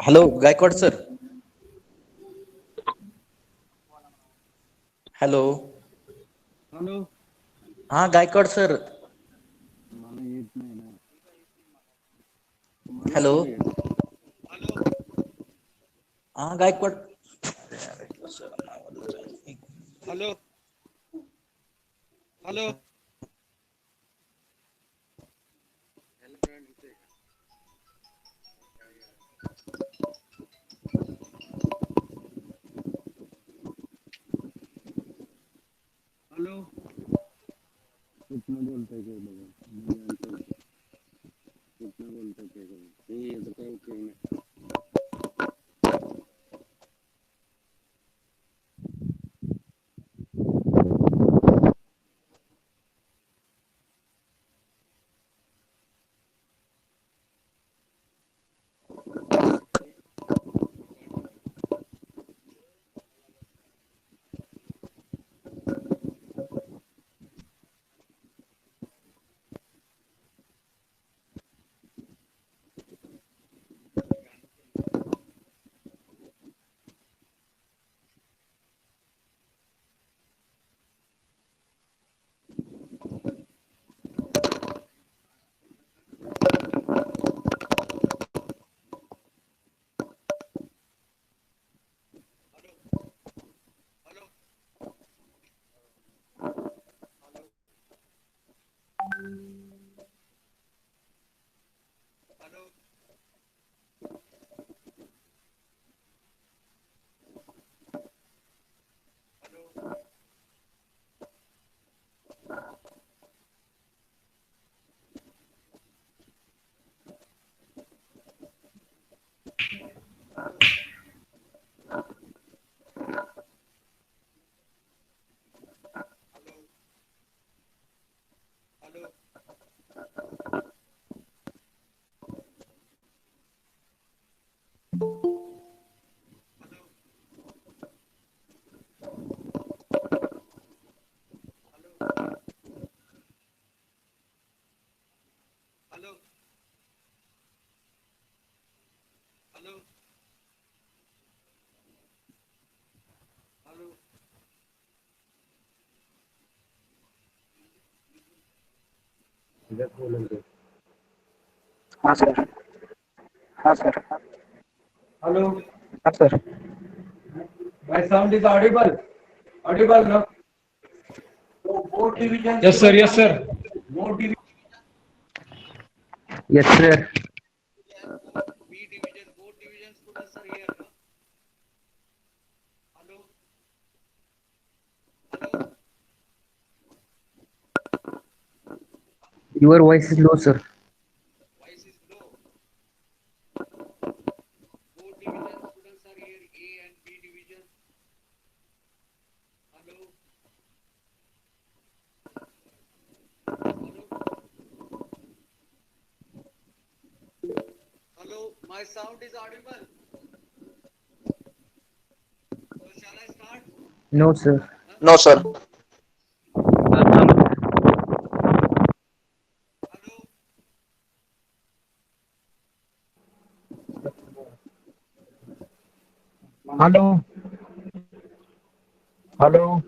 Hello Gaikwad sir. Hello. Hello. हा Gaikwad sir. मला येत नाही ना. मला हॅलो. कुठे येत. हॅलो. हा गायकवाड. हॅलो. हॅलो. हॅलो. कुठनं बोलताय काय बघा. कुठनं बोलताय काय बघा. हे याचं काय उपयोग नाही. Hello. Hello. Hello. Hello. Hello. Hello. हाँ सर. हाँ सर. हॅलो. हाँ sir. My sound is audible. Audible, no? Board division. Yes, sir. Yes, sir. Board division. Yes sir. B division, board division students are here, no? Hello. Hello. Your voice is low sir. Voice is low. Board division students are here. A and B division. Hello. Hello. Hello. My sound is audible. So shall I start? No sir. Huh? No sir. Hello. Hello, hello.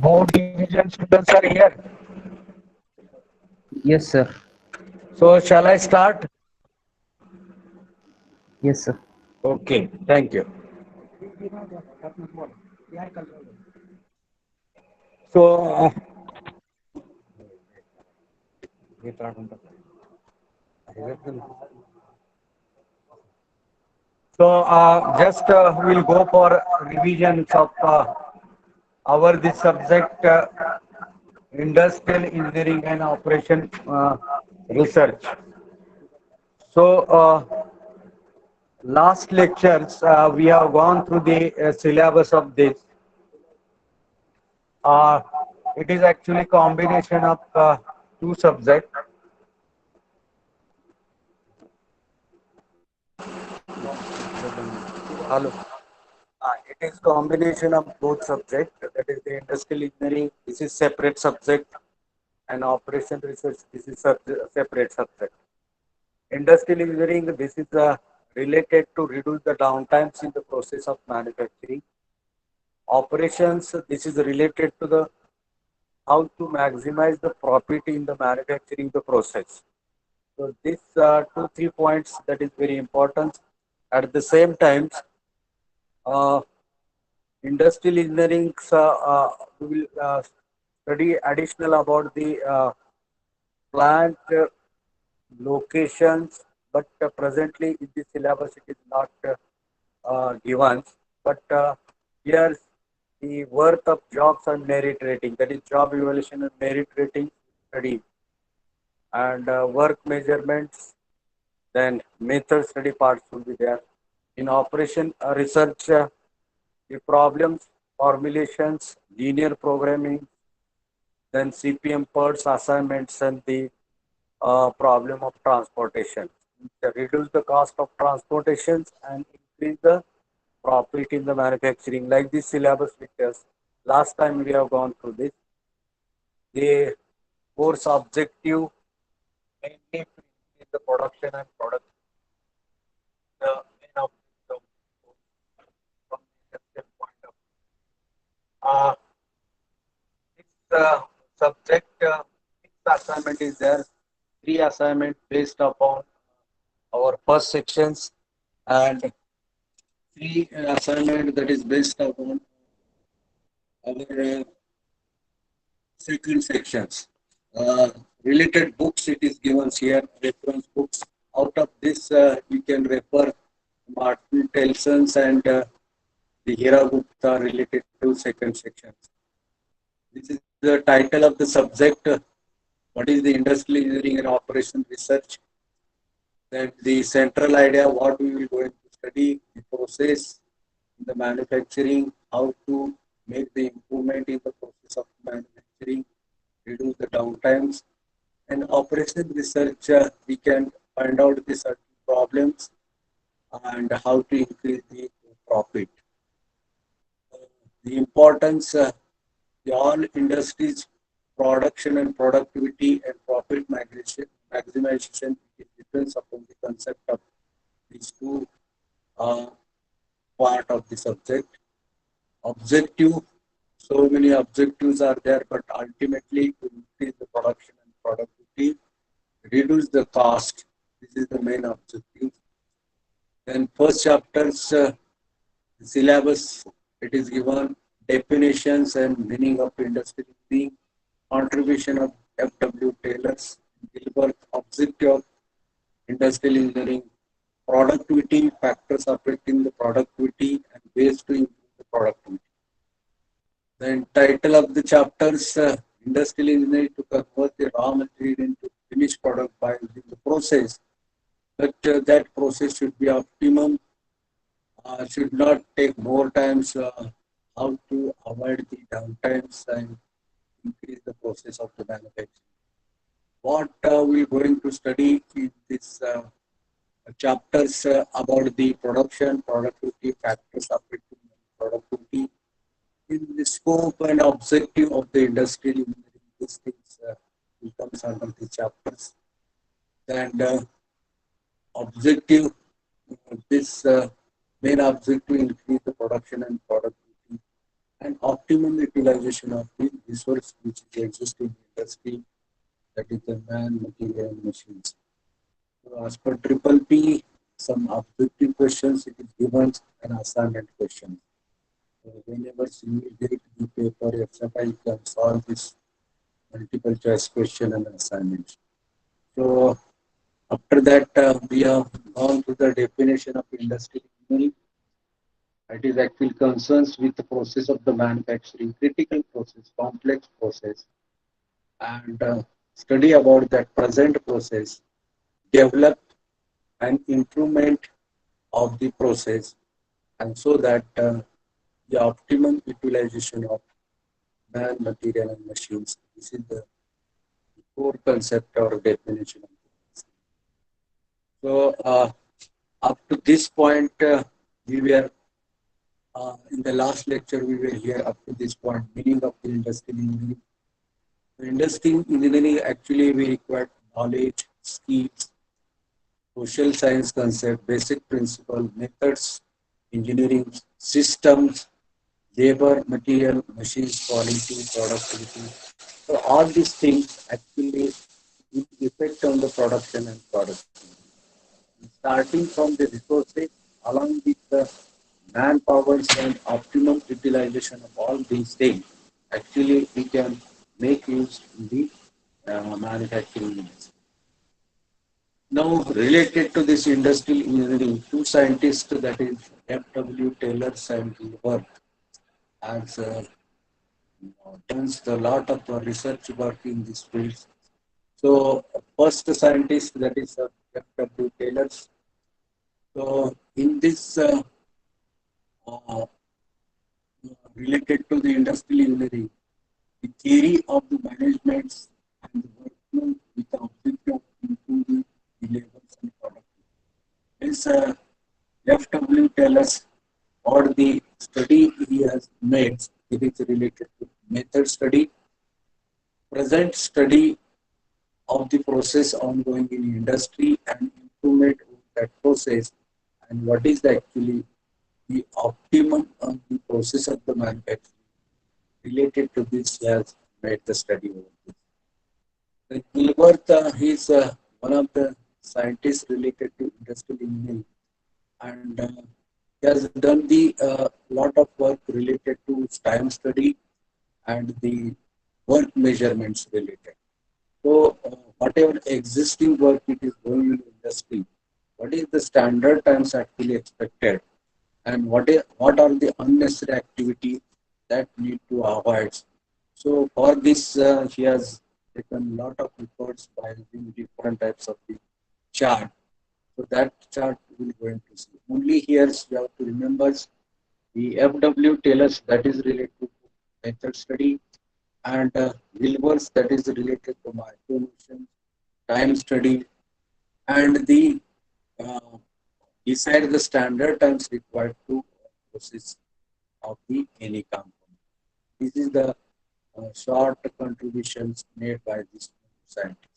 Board division students are here. Yes sir. So shall I start? Yes sir. Okay, thank you. So just we'll go for revisions of our this subject industrial engineering and operation research. So last lectures we have gone through the syllabus of this. Uh, it is actually combination of two subjects. Hello. It is combination of both subjects. That is the industrial engineering. This is separate subject, and operation research. This is separate subject. Industrial engineering, this is related to reduce the downtimes in the process of manufacturing. Operations, this is related to the how to maximize the profit in the manufacturing the process. So these two, 3 points that is very important. At the same time, uh, industrial engineering we will study additional about the plant locations, but presently in the syllabus it is not given. But here the worth of jobs and merit rating, that is job evaluation and merit rating study, and work measurements, then method study parts will be there. In operation research, the problems, formulations, linear programming, then CPM parts, assignments, and the problem of transportation. Reduce the cost of transportations and increase the profit in the manufacturing, like this syllabus lectures. Last time we have gone through this. The course objective mainly to increase the production and product. The main objective from the industrial point of view. This subject, six assignment is there. Three assignment based upon our first sections, and three assignment that is based upon our second sections. Related books it is given here, reference books. Out of this, you can refer Martin Telson's and the Hira Gupta related to second sections. This is the title of the subject. What is the industrial engineering and operation research? Then the central idea, what we will going to study, the process, the manufacturing, how to make the improvement in the process of manufacturing, reduce the downtimes, and operation research, we can find out the certain problems and how to increase the profit. The importance, the all industries, production and productivity and profit maximization, it depends upon the concept of these two uh, part of the subject. Objective, so many objectives are there, but ultimately to increase the production and productivity, reduce the cost. This is the main objective. Then first chapters, syllabus, it is given definitions and meaning of industry, contribution of F.W. Taylor's, gliberth, objective of industrial engineering, productivity, factors affecting the productivity and ways to improve the productivity. Then title of the chapters, industrial engineering to convert the raw material into finished product by using the process. But that process should be optimum, should not take more times, how to avoid the downtimes and increase the process of the manufacturing. What we're going to study in this chapters about the production, productivity, factors affecting productivity, in the scope and objective of the industrial engineering, these things will come under the chapters. And objective, this main objective increase the production and productivity and optimum utilization of the resource which is existing in the industry, that is the man, material, and machines. So as per triple P, some objective questions it is given an assignment question. So whenever you get the paper, etc., you can solve this multiple choice question and assignment. So after that, we have gone to the definition of industrial engineering. It is actually concerns with the process of the manufacturing, critical process, complex process, and study about that present process, develop an improvement of the process, and so that the optimum utilization of man, material, and machines. This is the core concept or definition of it. So, up to this point, we were in the last lecture, we were here up to this point, meaning of the industrial engineering. The industrial engineering actually we require knowledge, skills, social science concept, basic principle, methods, engineering, systems, labor, material, machines, quality, productivity. So all these things actually will effect on the production and productivity. Starting from the resources along with the manpowers and optimum utilization of all these things, actually we can make use in the manufacturing units. Now, related to this industrial engineering, two scientists, that is F.W. Taylor and Gilbert, has done a lot of research work in this field. So, first scientist, that is F.W. Taylor. So, in this uh, related to the industrial engineering, the theory of the management and the workflow with the objective of improving the labors and productivity. This F.W. Taylor, or the study he has made, it is related to method study, present study of the process ongoing in industry and improvement of that process, and what is actually the optimum of the process of the manufacturing. Related to this, he has made the study over this. Gilbert, he is one of the scientists related to industrial engineering, and he has done the lot of work related to time study and the work measurements related. So, whatever existing work it is going in industry, what is the standard times actually expected, and what are the unnecessary activity that need to avoid. So, for this, he has taken a lot of reports by using different types of the chart. So that chart we will going to see. Only here you have to remember the FW Taylor's, that is related to method study, and Wilbur's, that is related to micromotion, time study, and the uh, decide the standard times required to process of the any component. This is the short contributions made by this scientist.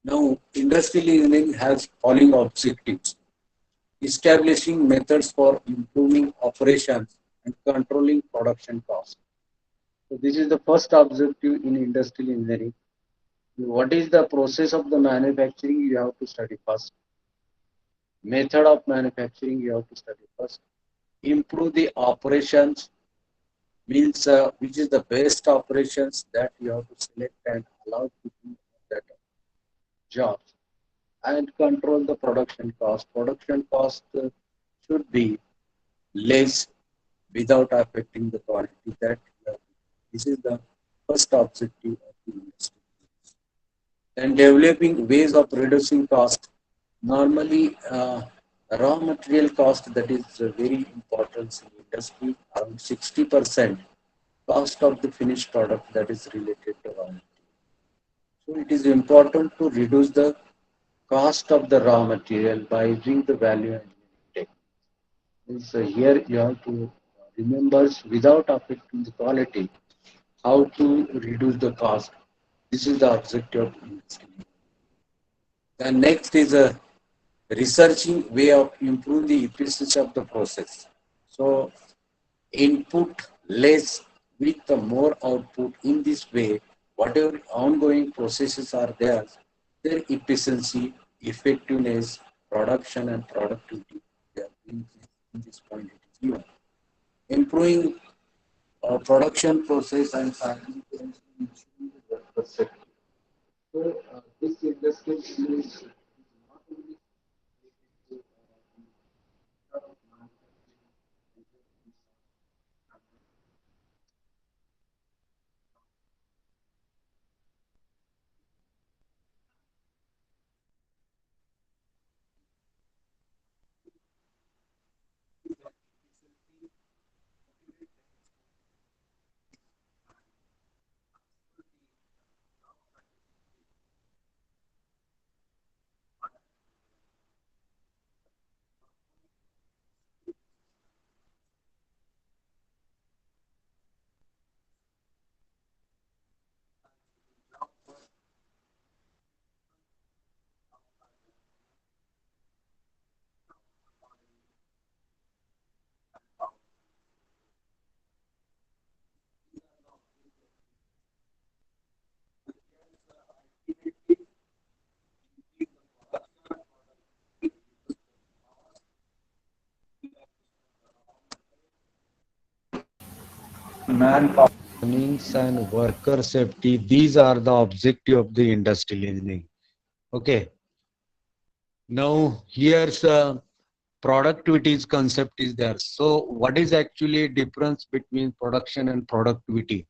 Now, industrial engineering has following objectives: establishing methods for improving operations and controlling production costs. So this is the first objective in industrial engineering. What is the process of the manufacturing? You have to study first. Method of manufacturing you have to study first. Improve the operations means which is the best operations that you have to select and allow to do that job, and control the production cost. Production cost should be less without affecting the quality that you have. This is the first objective of the industry. Then developing ways of reducing cost. Normally, raw material cost, that is very important in industry. Around 60% cost of the finished product that is related to raw material. So it is important to reduce the cost of the raw material by using the value engineering techniques. So here you have to remember, without affecting the quality, how to reduce the cost. This is the objective of industry. And next is a researching way of improving the efficiency of the process. So input less with the more output. In this way, whatever ongoing processes are there, their efficiency, effectiveness, production and productivity, they are increased. In this point it is given. Improving production process and simultaneously ensuring the worker safety. So this industry is not only manpower. Earnings and worker safety, these are the objective of the industrial engineering. Okay. Now here's productivity's concept is there. So what is actually difference between production and productivity?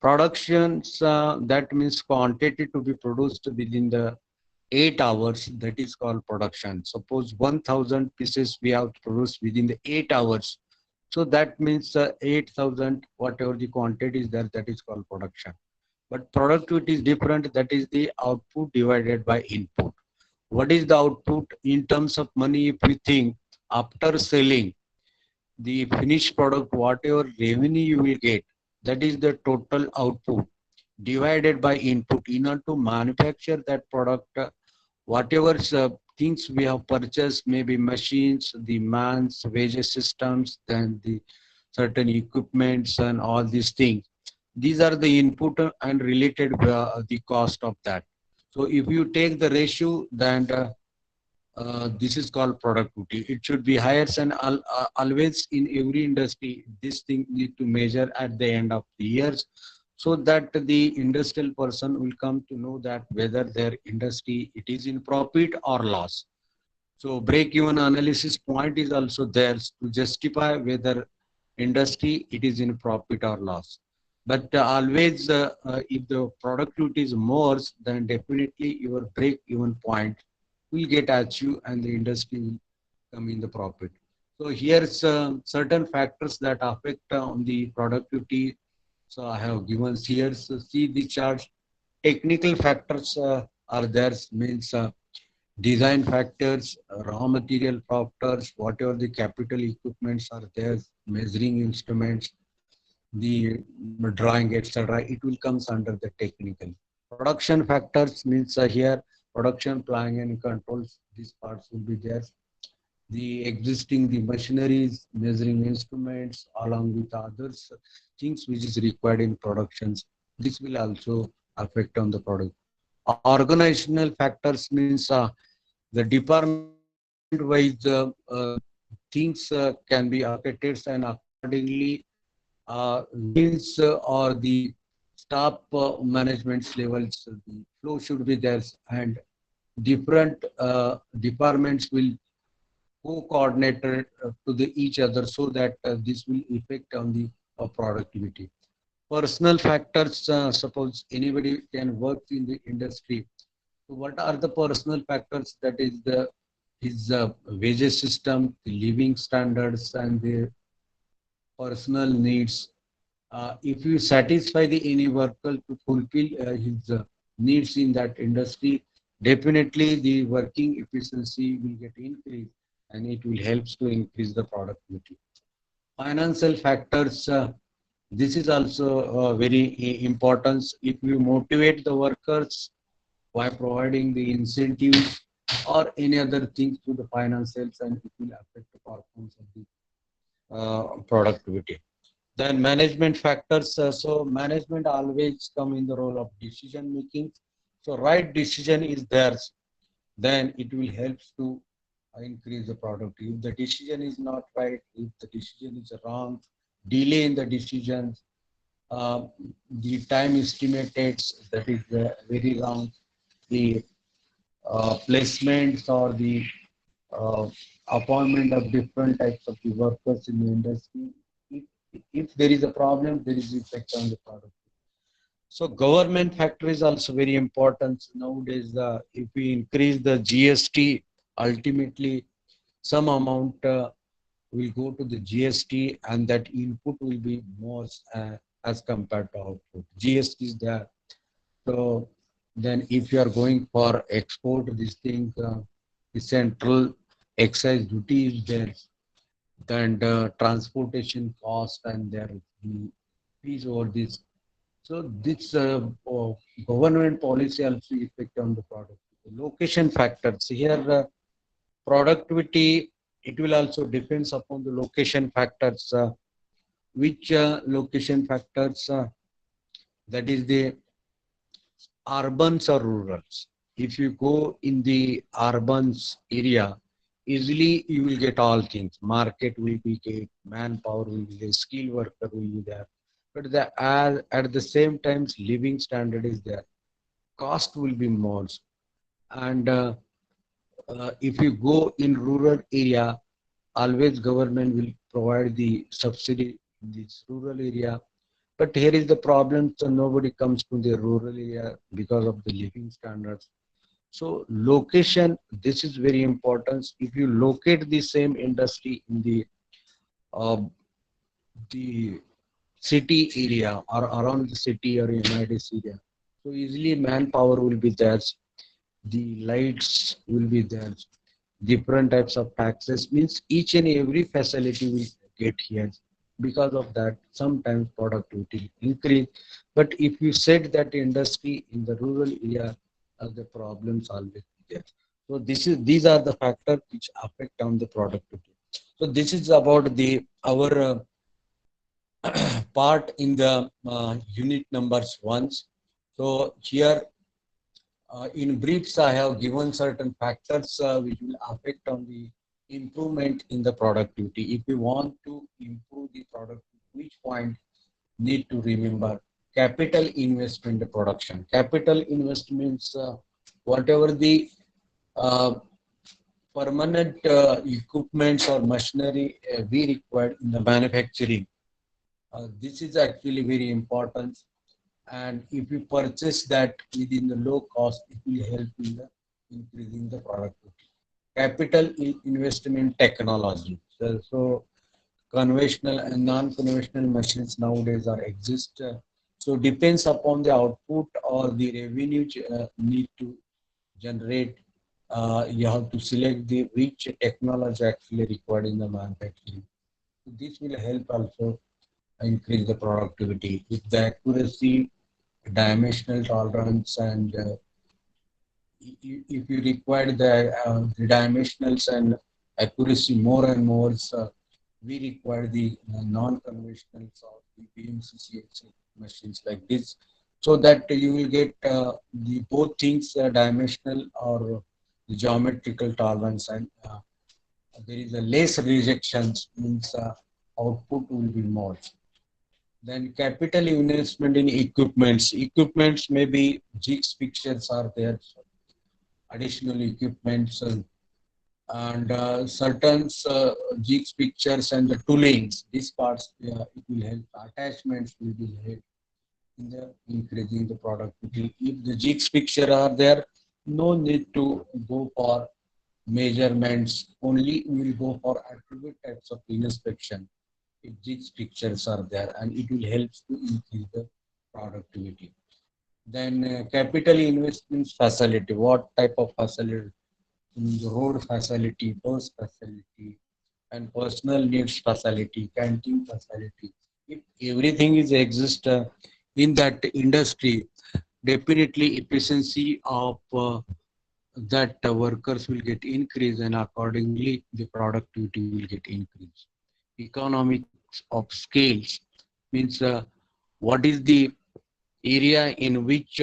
Productions, that means quantity to be produced within the 8 hours, that is called production. Suppose 1000 pieces we have to produce within the 8 hours. So that means 8000, whatever the quantity is there, that is called production. But productivity is different, that is the output divided by input. What is the output in terms of money? If we think after selling the finished product, whatever revenue you will get, that is the total output divided by input. In order to manufacture that product, whatever things we have purchased, maybe machines, the man's wages systems, then the certain equipments and all these things. These are the input and related the cost of that. So if you take the ratio, then this is called productivity. It should be higher and always in every industry, this thing need to measure at the end of the years, so that the industrial person will come to know that whether their industry it is in profit or loss. So break-even analysis point is also there to justify whether industry it is in profit or loss. But always, if the productivity is more, then definitely your break-even point will get achieved and the industry will come in the profit. So here's certain factors that affect on the productivity. So I have given here. So see the chart. Technical factors are there, means design factors, raw material factors, whatever the capital equipments are there, measuring instruments, the drawing, etc. It will comes under the technical. Production factors means here production planning and controls. These parts will be there. The existing the machineries, measuring instruments, along with others things which is required in productions. This will also affect on the product. Organizational factors means the department wise things can be affected, and accordingly wheels or the staff management levels, the flow should be there, and different departments will co-coordinated to the each other, so that this will affect on the productivity. Personal factors, suppose anybody can work in the industry. So what are the personal factors? That is the his wages system, the living standards, and the personal needs. If you satisfy the any worker to fulfill his needs in that industry, definitely the working efficiency will get increased, and it will help to increase the productivity. Financial factors, this is also very important. If you motivate the workers by providing the incentives or any other things to the financials, and it will affect the performance of the productivity. Then management factors. So management always come in the role of decision making. So right decision is there, then it will help to increase the productivity. If the decision is not right, if the decision is wrong, delay in the decisions, uh, the time estimated, that is very wrong. The placements or the uh, appointment of different types of the workers in the industry. If, if there is a problem, there is effect on the product. So government factor is also very important nowadays. If we increase the GST, ultimately some amount will go to the GST, and that input will be more as compared to output. GST is there. So then if you are going for export, this thing, the central excise duty is there, then the transportation cost and their the fees over this. So this government policy also effect on the product. Location factors here, productivity, it will also depends upon the location factors. Which location factors, that is the urbans or rurals. If you go in the urbans area, easily you will get all things. Market will be get, manpower will be there, skilled worker will be there. but at the same time living standard is there, cost will be more. And if you go in rural area, always government will provide the subsidy in this rural area. But here is the problem, so nobody comes to the rural area because of the living standards. So location, this is very important. If you locate the same industry in uh, the city area or around the city or United area, so easily manpower will be there, the lights will be there, different types of taxes, means each and every facility will get here. Because of that, sometimes productivity increase. But if you said that industry in the rural area, the problems always there. So these are the factors which affect on the productivity. So this is about the our part in the unit numbers ones. So here in briefs, I have given certain factors which will affect on the improvement in the productivity. If you want to improve the productivity, which point need to remember? Capital investment in production. Capital investments, whatever the uh, permanent equipments or machinery we require in the manufacturing. This is actually very important, and if you purchase that within the low cost, it will help in the increasing the productivity. Capital investment technology. So conventional and non-conventional machines nowadays are exist. So depends upon the output or the revenue need to generate. You have to select the which technology actually required in the manufacturing. So this will help also increase the productivity with the accuracy, dimensional tolerance, and if you require the dimensionals and accuracy more and more, we require the non-conventionals or the BMCCH machines like this, so that you will get the both things dimensional or the geometrical tolerance, and there is a less rejections, means output will be more. Then capital investment in equipments. Equipments maybe jigs fixtures are there, additional equipments, and certain jigs pictures and the toolings. These parts it will help. Attachments will be help in the increasing the productivity. If the jigs picture are there, no need to go for measurements. Only we will go for attribute types of inspection if these pictures are there, and it will help to increase the productivity. Then capital investments facility. What type of facility? Road facility, bus facility, and personal needs facility, canteen facility. If everything is exist in that industry, definitely efficiency of that workers will get increased, and accordingly the productivity will get increased. Economics of scales means what is the area in which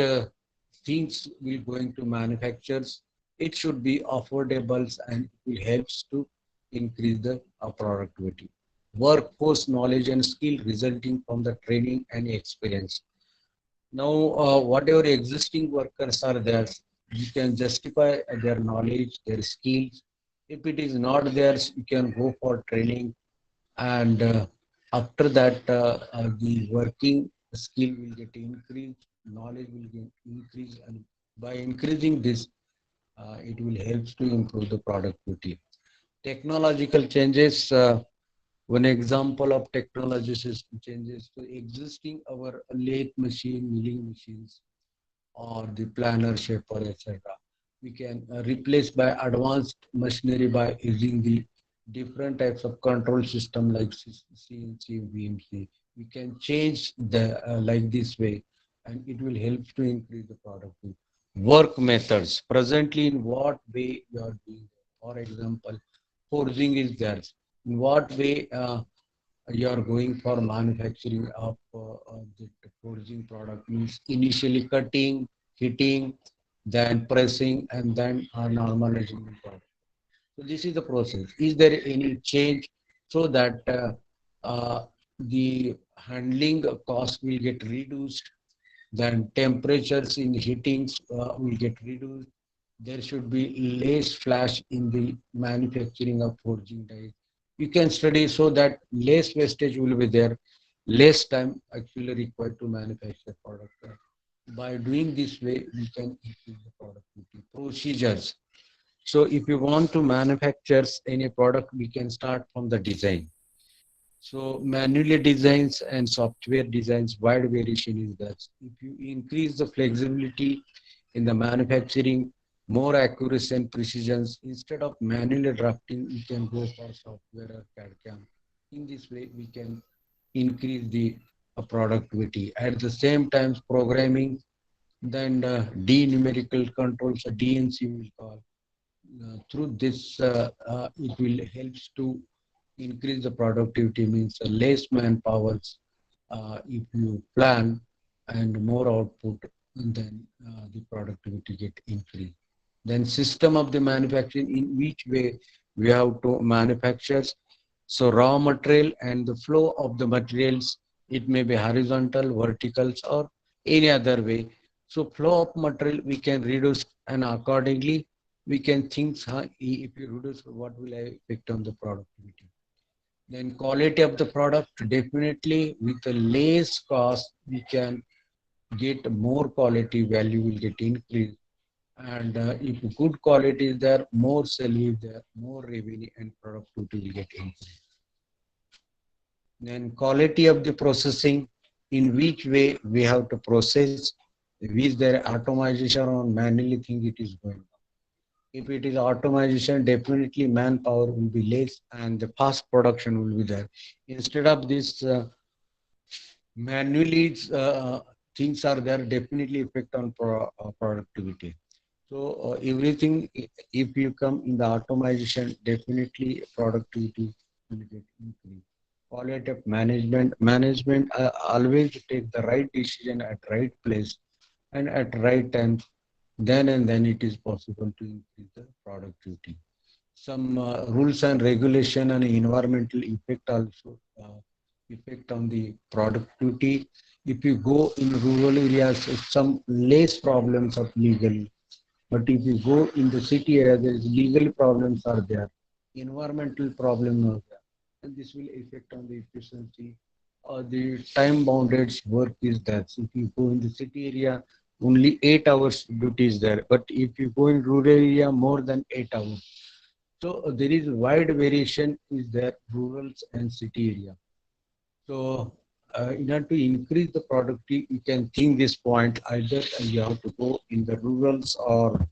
things will going to manufactures. It should be affordable and it will helps to increase the productivity. Workforce knowledge and skill resulting from the training and experience. Now, whatever existing workers are there, you can justify their knowledge, their skills. If it is not there, you can go for training, and after that, the working skill will get increased, knowledge will get increased, and by increasing this, it will help to improve the productivity. Technological changes. One example of technology system changes to existing our lathe machine, milling machines, or the planner, shaper, etc. We can replace by advanced machinery by using the different types of control system like CNC, VMC. We can change the like this way, and it will help to increase the productivity. Work methods. Presently, in what way you are doing? For example, forging is there. In what way you are going for manufacturing of the forging product, means initially cutting, heating, then pressing, and then normalizing the product. So this is the process. Is there any change so that the handling cost will get reduced, then temperatures in heatings will get reduced. There should be less flash in the manufacturing of forging dies. You can study so that less wastage will be there, less time actually required to manufacture product. By doing this way, we can increase the productivity. Procedures. So if you want to manufacture any product, we can start from the design. So manually designs and software designs, wide variation is that. If you increase the flexibility in the manufacturing, more accuracy and precision, instead of manually drafting, you can go for software or CAD CAM. In this way, we can increase the productivity. At the same time, programming, then D numerical controls, DNC will call. Through this, it will helps to increase the productivity, means less manpower if you plan and more output, and then the productivity get increased. Then system of the manufacturing, in which way we have to manufacture. So raw material and the flow of the materials, it may be horizontal, verticals, or any other way. So flow of material we can reduce, and accordingly we can think, if you reduce, what will I effect on the productivity. Then quality of the product, definitely with a less cost, we can get more quality, value will get increased. And if good quality is there, more sale is there, more revenue and productivity will get increased. Then quality of the processing, in which way we have to process, is there automation or manually thing it is going. If it is automation, definitely manpower will be less and the fast production will be there. Instead of this manually things are there, definitely effect on productivity. So everything, if you come in the automation, definitely productivity will get increased. Quality of management, always take the right decision at right place and at right time, then it is possible to increase the productivity. Some rules and regulation and environmental effect also effect on the productivity. If you go in rural areas, some less problems of legal, but if you go in the city area, there is legal problems are there, environmental problems are there, and this will affect on the efficiency. The time bounded work is that. So if you go in the city area, only 8 hours duty is there, but if you go in rural area, more than 8 hours. So there is wide variation is there, rural and city area. So in order to increase the productivity, you can think this point, either you have to go in the rurals or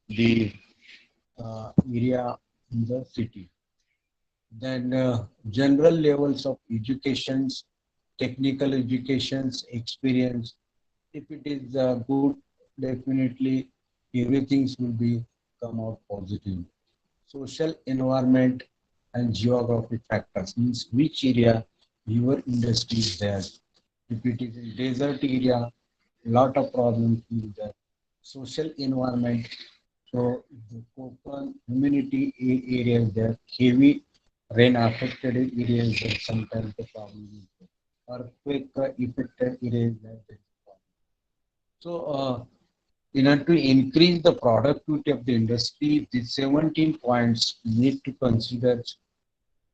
the area in the city. Then general levels of educations, technical educations, experience. If it is good, definitely everything will be come out positive. Social environment and geographic factors, means which area your industry is there. If it is in desert area, lot of problems is there. Social environment, so the Konkan humidity areas there, heavy rain affected areas there, sometimes the problem is there. Earthquake affected areas there. So in order to increase the productivity of the industry, the 17 points need to consider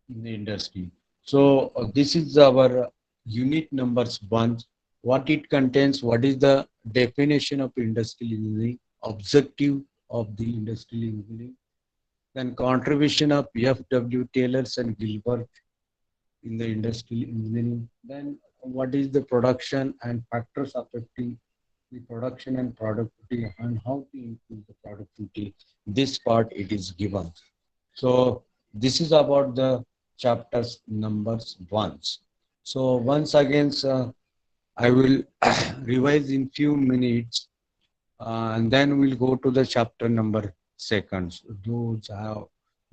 in the industry. So this is our unit numbers one. What it contains, what is the definition of industrial engineering, objective of the industrial engineering, then contribution of FW Taylors and Gilbert in the industrial engineering, then what is the production and factors affecting the production and productivity and how to improve the productivity. This part it is given. So this is about the chapters numbers ones. So once again, I will revise in few minutes, and then we'll go to the chapter number seconds. Those have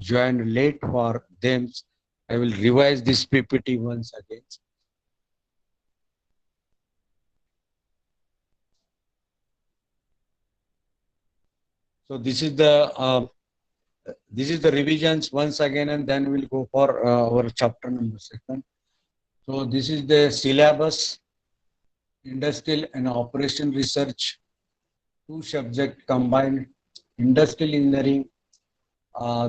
joined late, for them, I will revise this PPT once again. So this is the revisions once again, and then we'll go for our chapter number second. So this is the syllabus, industrial and operation research, two subject combined, industrial engineering.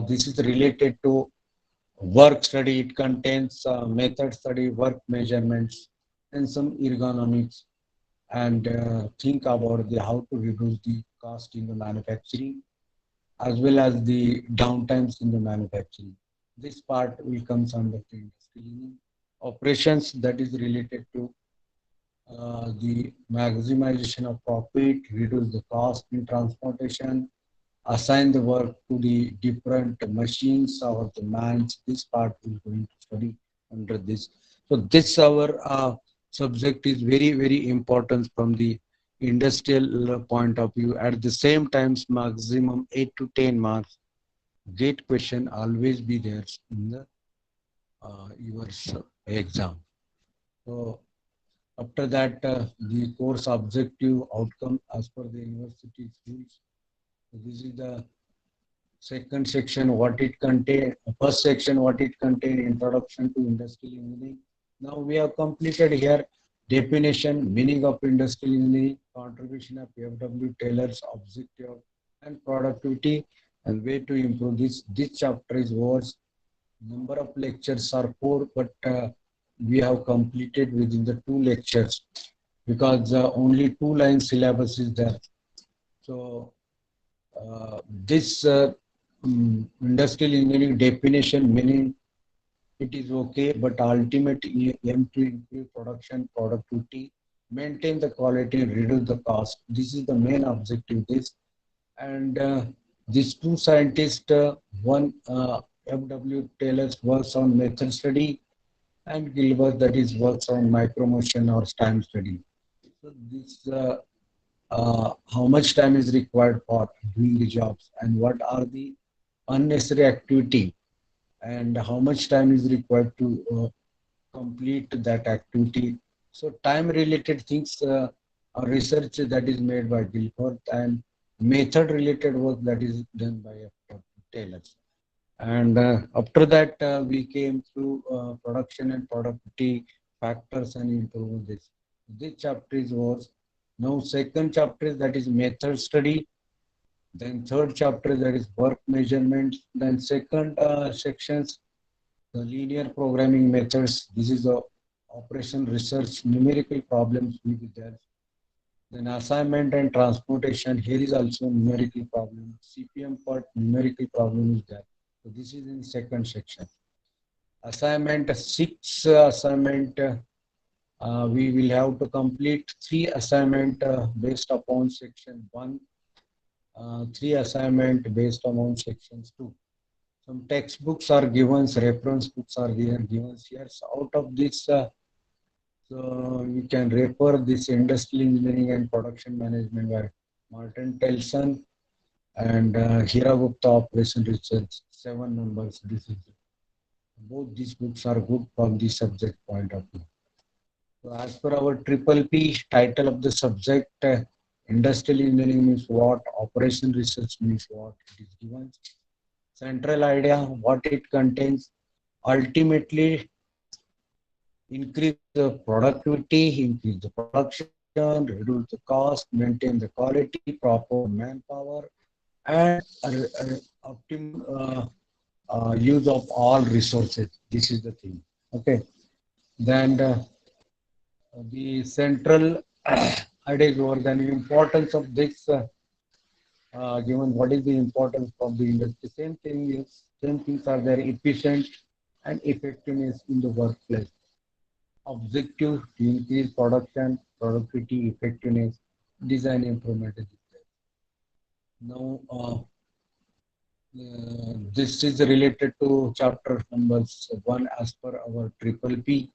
This is related to work study. It contains method study, work measurements, and some ergonomics, and think about the how to reduce the cost in the manufacturing as well as the downtimes in the manufacturing. This part will come under the industrial operations that is related to the maximization of profit, reduce the cost in transportation, assign the work to the different machines or the mans. This part is going to study under this. So this our subject is very, very important from the industrial point of view. At the same time, maximum 8 to 10 marks. Gate question always be there in the your exam. So after that, the course objective outcome as per the university rules. So this is the second section, what it contain. First section, what it contain, introduction to industrial engineering. Now we have completed here definition, meaning of industrial engineering, contribution of FW Taylor's objective and productivity, and way to improve this. This chapter is words. Number of lectures are 4, but we have completed within the 2 lectures because only 2 line syllabus is there. So this industrial engineering definition meaning it is okay, but ultimate aim to improve production productivity, maintain the quality, reduce the cost. This is the main objective. This and these two scientists, one F.W. Taylor works on method study, and Gilbert that is works on micromotion or time study. So this how much time is required for doing the jobs and what are the unnecessary activity and how much time is required to complete that activity. So time related things are research that is made by Gilbert and method related work that is done by Taylor. And after that, we came through production and productivity factors and improve this. This chapter is was now second chapter that is method study. Then third chapter that is work measurements. Then second sections the linear programming methods. This is the operation research numerical problems will be there. Then assignment and transportation. Here is also numerical problem. CPM part numerical problem is there. So this is in second section. Assignment 6 assignment. We will have to complete 3 assignment based upon section 1. 3 assignment based upon sections 2. Some textbooks are given, reference books are given here. So out of this, so you can refer this industrial engineering and production management by Martin Telson and Hiragupta operation research 7 numbers. This is both these books are good from the subject point of view. So as per our triple P title of the subject, industrial engineering means what, operation research means what, it is given. Central idea, what it contains, ultimately increase the productivity, increase the production, reduce the cost, maintain the quality, proper manpower, and optimum use of all resources. This is the thing. Okay. Then the central idea is over the importance of this. Given what is the importance of the industry, same thing is same things are there, efficient and effectiveness in the workplace. Objective to increase production, productivity, effectiveness, design improvement is there. Now this is related to chapter numbers 1 as per our triple P.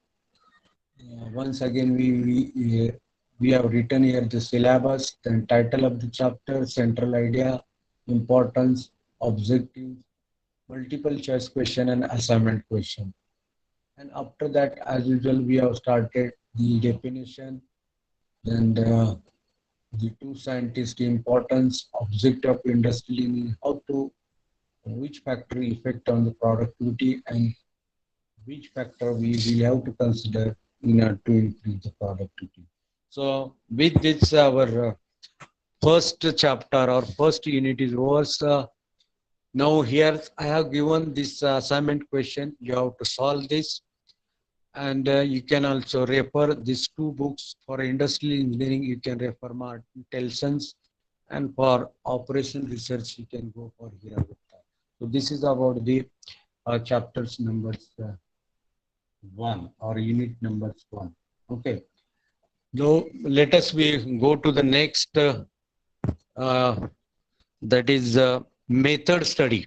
Once again we have written here the syllabus, then title of the chapter, central idea, importance, objectives, multiple choice question and assignment question. And after that, as usual, we have started the definition, then the two scientists importance, objective of industry, how to, which factor effect on the productivity and which factor we will have to consider in order to increase the productivity. So with this, our first chapter or first unit is over. So now here I have given this assignment question. You have to solve this, and you can also refer these two books. For industrial engineering, you can refer Martin Telson's, and for operation research, you can go for Hiragutta. So this is about the chapters numbers 1 or unit numbers 1. Okay. Now let us go to the next. Uh, that is method study.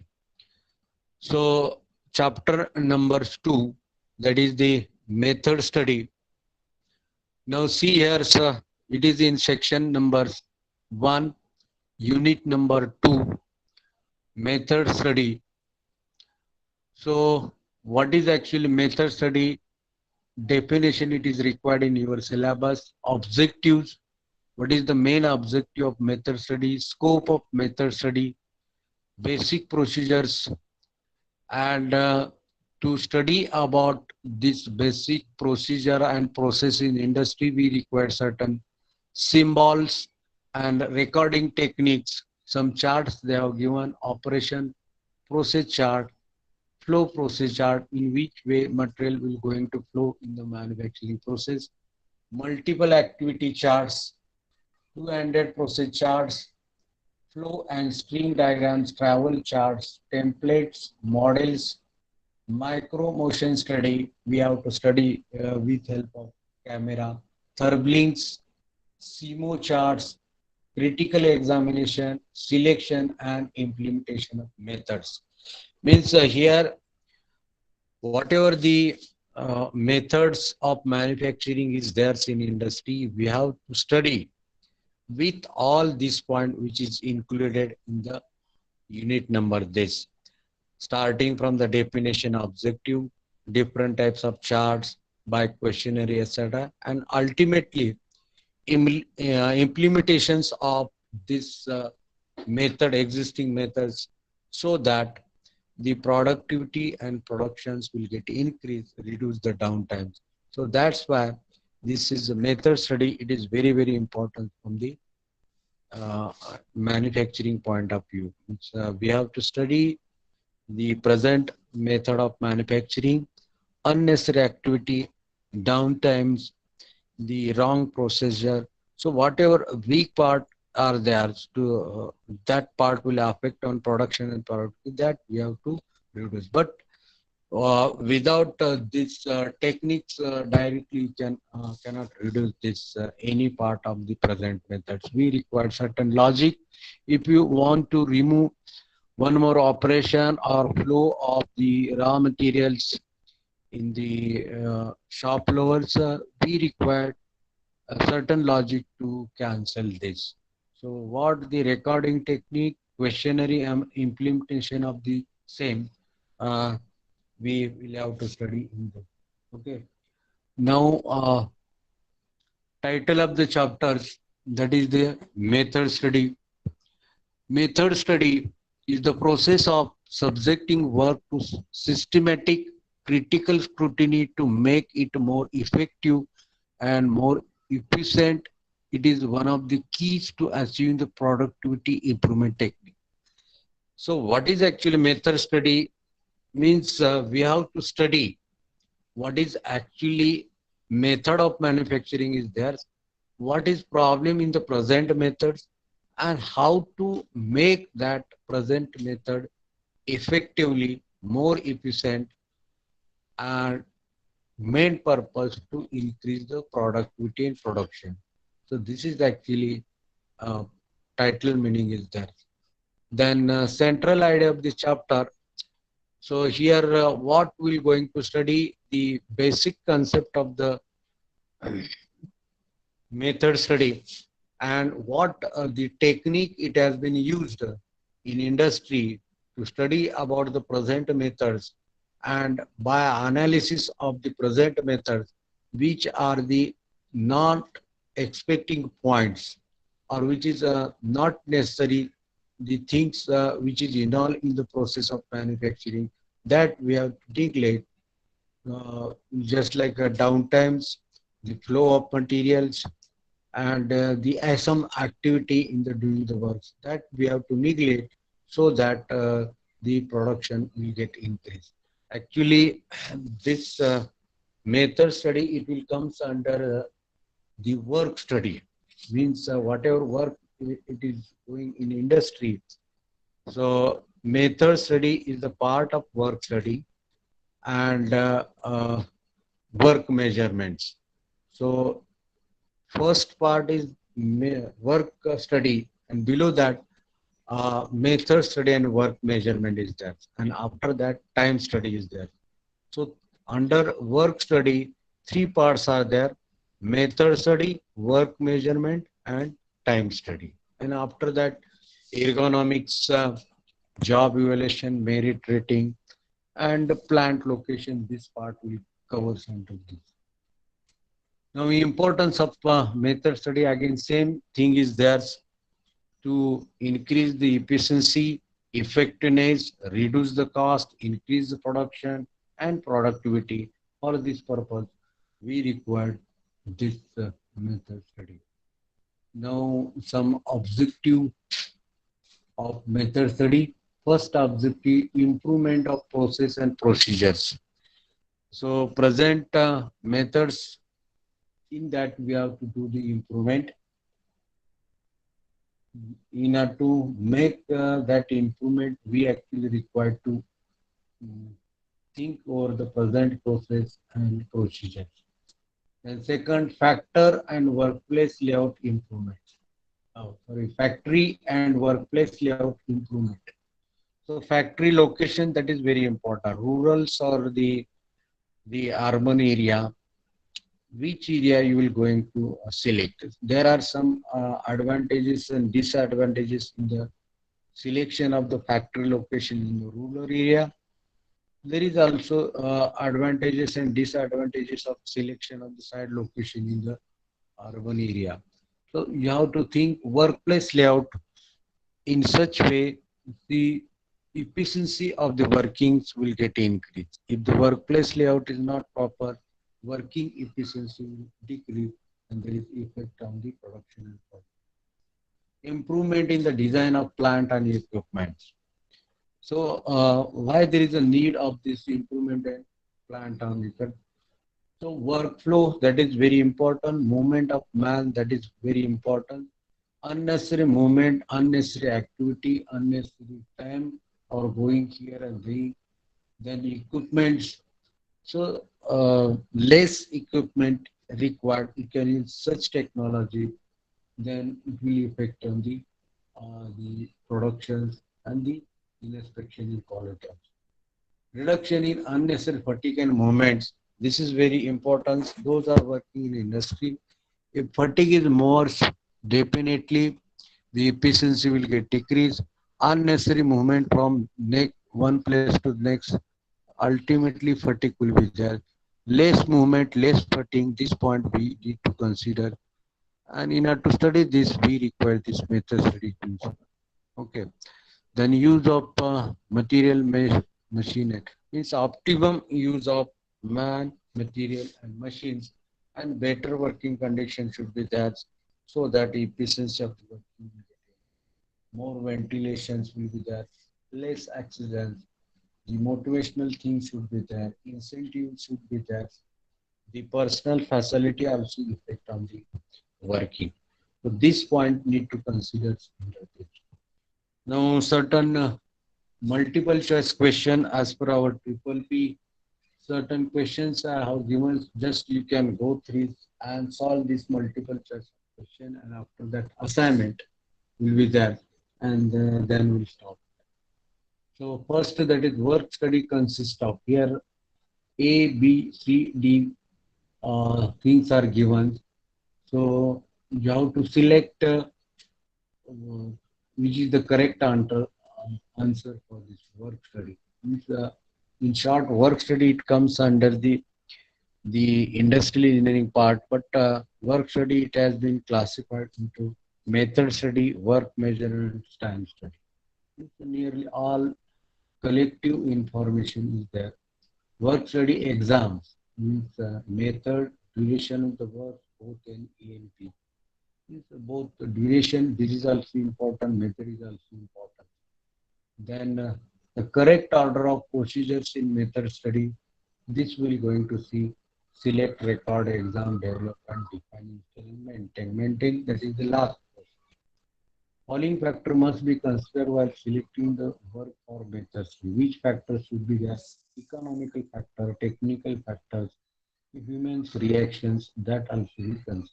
So chapter number 2, that is the method study. Now see here, sir, it is in section number 1, unit number 2, method study. So what is actually method study? Definition, it is required in your syllabus. Objectives, what is the main objective of method study? Scope of method study, basic procedures, and to study about this basic procedure and process in industry, we require certain symbols and recording techniques. Some charts they have given: operation process chart, flow process chart, in which way material will going to flow in the manufacturing process, multiple activity charts, two-handed process charts, flow and stream diagrams, travel charts, templates, models, micro motion study. We have to study with help of camera, thermlinks, CMO charts, critical examination, selection and implementation of methods. Means here, whatever the methods of manufacturing is there in industry, we have to study with all this point which is included in the unit number this. Starting from the definition, objective, different types of charts by questionnaire, etc., and ultimately implementations of this method, existing methods, so that the productivity and productions will get increased, reduce the downtimes. So that's why this is a method study. It is very, very important from the manufacturing point of view. We have to study the present method of manufacturing, unnecessary activity, downtimes, the wrong procedure. So whatever weak part are there, to that part will affect on production and productivity, that we have to reduce. But without this techniques directly, you cannot reduce this any part of the present methods. We require certain logic. If you want to remove one more operation or flow of the raw materials in the shop floors, we require a certain logic to cancel this. So what the recording technique, questionnaire implementation of the same, we will have to study in this. Okay. Now, title of the chapters, that is the method study. Method study is the process of subjecting work to systematic critical scrutiny to make it more effective and more efficient. It is one of the keys to achieving the productivity improvement technique. So what is actually method study? Means we have to study what is actually method of manufacturing is there, what is problem in the present methods, and how to make that present method effectively more efficient, and main purpose to increase the productivity and production. So this is actually title meaning is there. Then central idea of this chapter. So here what we're going to study, the basic concept of the method study, and what the technique it has been used in industry to study about the present methods, and by analysis of the present methods, which are the not expecting points, or which is not necessary the things which is involved in the process of manufacturing, that we have to neglect just like downtimes, the flow of materials, and the some activity in the doing the works that we have to neglect so that the production will get increased. Actually, this method study it will comes under the work study, means whatever work it is doing in industry. So method study is a part of work study and work measurements. So first part is work study, and below that method study and work measurement is there, and after that time study is there. So under work study, three parts are there: method study, work measurement, and time study. And after that, ergonomics, job evaluation, merit rating, and plant location. This part will cover under this. Now, the importance of method study, again, same thing is there to increase the efficiency, effectiveness, reduce the cost, increase the production and productivity. For this purpose, we require this method study. Now, some objective of method study. First objective, improvement of process and procedures. So present methods, in that we have to do the improvement in order to make that improvement. We actually require to mm, think over the present process and procedures. And second, factor and workplace layout improvement. Factory and workplace layout improvement. So factory location, that is very important. Rurals or the urban area, which area you will going to select. There are some advantages and disadvantages in the selection of the factory location in the rural area. There is also advantages and disadvantages of selection of the site location in the urban area. So you have to think workplace layout in such way the efficiency of the workings will get increased. If the workplace layout is not proper, working efficiency will decrease and there is effect on the production and profit. Improvement in the design of plant and equipment. So why there is a need of this improvement in plant and equipment? So workflow, that is very important. Movement of man, that is very important. Unnecessary movement, unnecessary activity, unnecessary time or going here and there. Then equipments. So less equipment required. You can use such technology, then it will affect on the productions and the inspection in quality. Reduction in unnecessary fatigue and movements. This is very important. Those are working in industry. If fatigue is more, definitely the efficiency will get decreased. Unnecessary movement from one place to the next, ultimately fatigue will be there. Less movement, less fatigue, this point we need to consider. And in order to study this, we require this method study tools. Okay. Then use of material machine means optimum use of man, material and machines, and better working conditions should be there so that efficiency of the working will be there. More ventilations will be there, less accidents, the motivational things should be there, incentives should be there, the personal facility also effect on the working. So this point need to consider. Now certain multiple choice question as per our triple P. Certain questions I have given, just you can go through and solve this multiple choice question, and after that assignment will be there, and then we'll stop. So first, that is work study consists of here A, B, C, D things are given. So you have to select which is the correct answer for this work study. In short, work study it comes under the industrial engineering part, but work study it has been classified into method study, work measurement, time study. It's nearly all collective information is there. Work study exams means method, duration of the work, both in ENP. Means both the duration, this is also important, method is also important. Then the correct order of procedures in method study, this we're going to see. Select, record, exam, development, define, maintain. That is the last. Falling factor must be considered while selecting the work or methods. Which factors should be there? Economical factor, technical factors, humans reactions, that also be considered.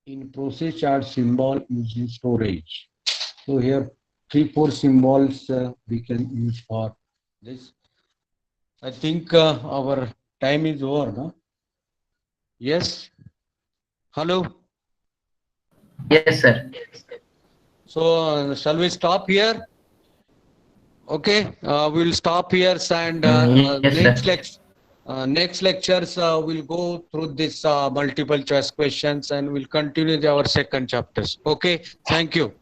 In process chart, symbol using storage. So here 3-4 symbols we can use for this. I think our time is over, no? Yes. Hello. Yes, sir. So shall we stop here? Okay, we'll stop here and Yes, sir. next lectures we'll go through this multiple choice questions and we'll continue our second chapters. Okay, thank you.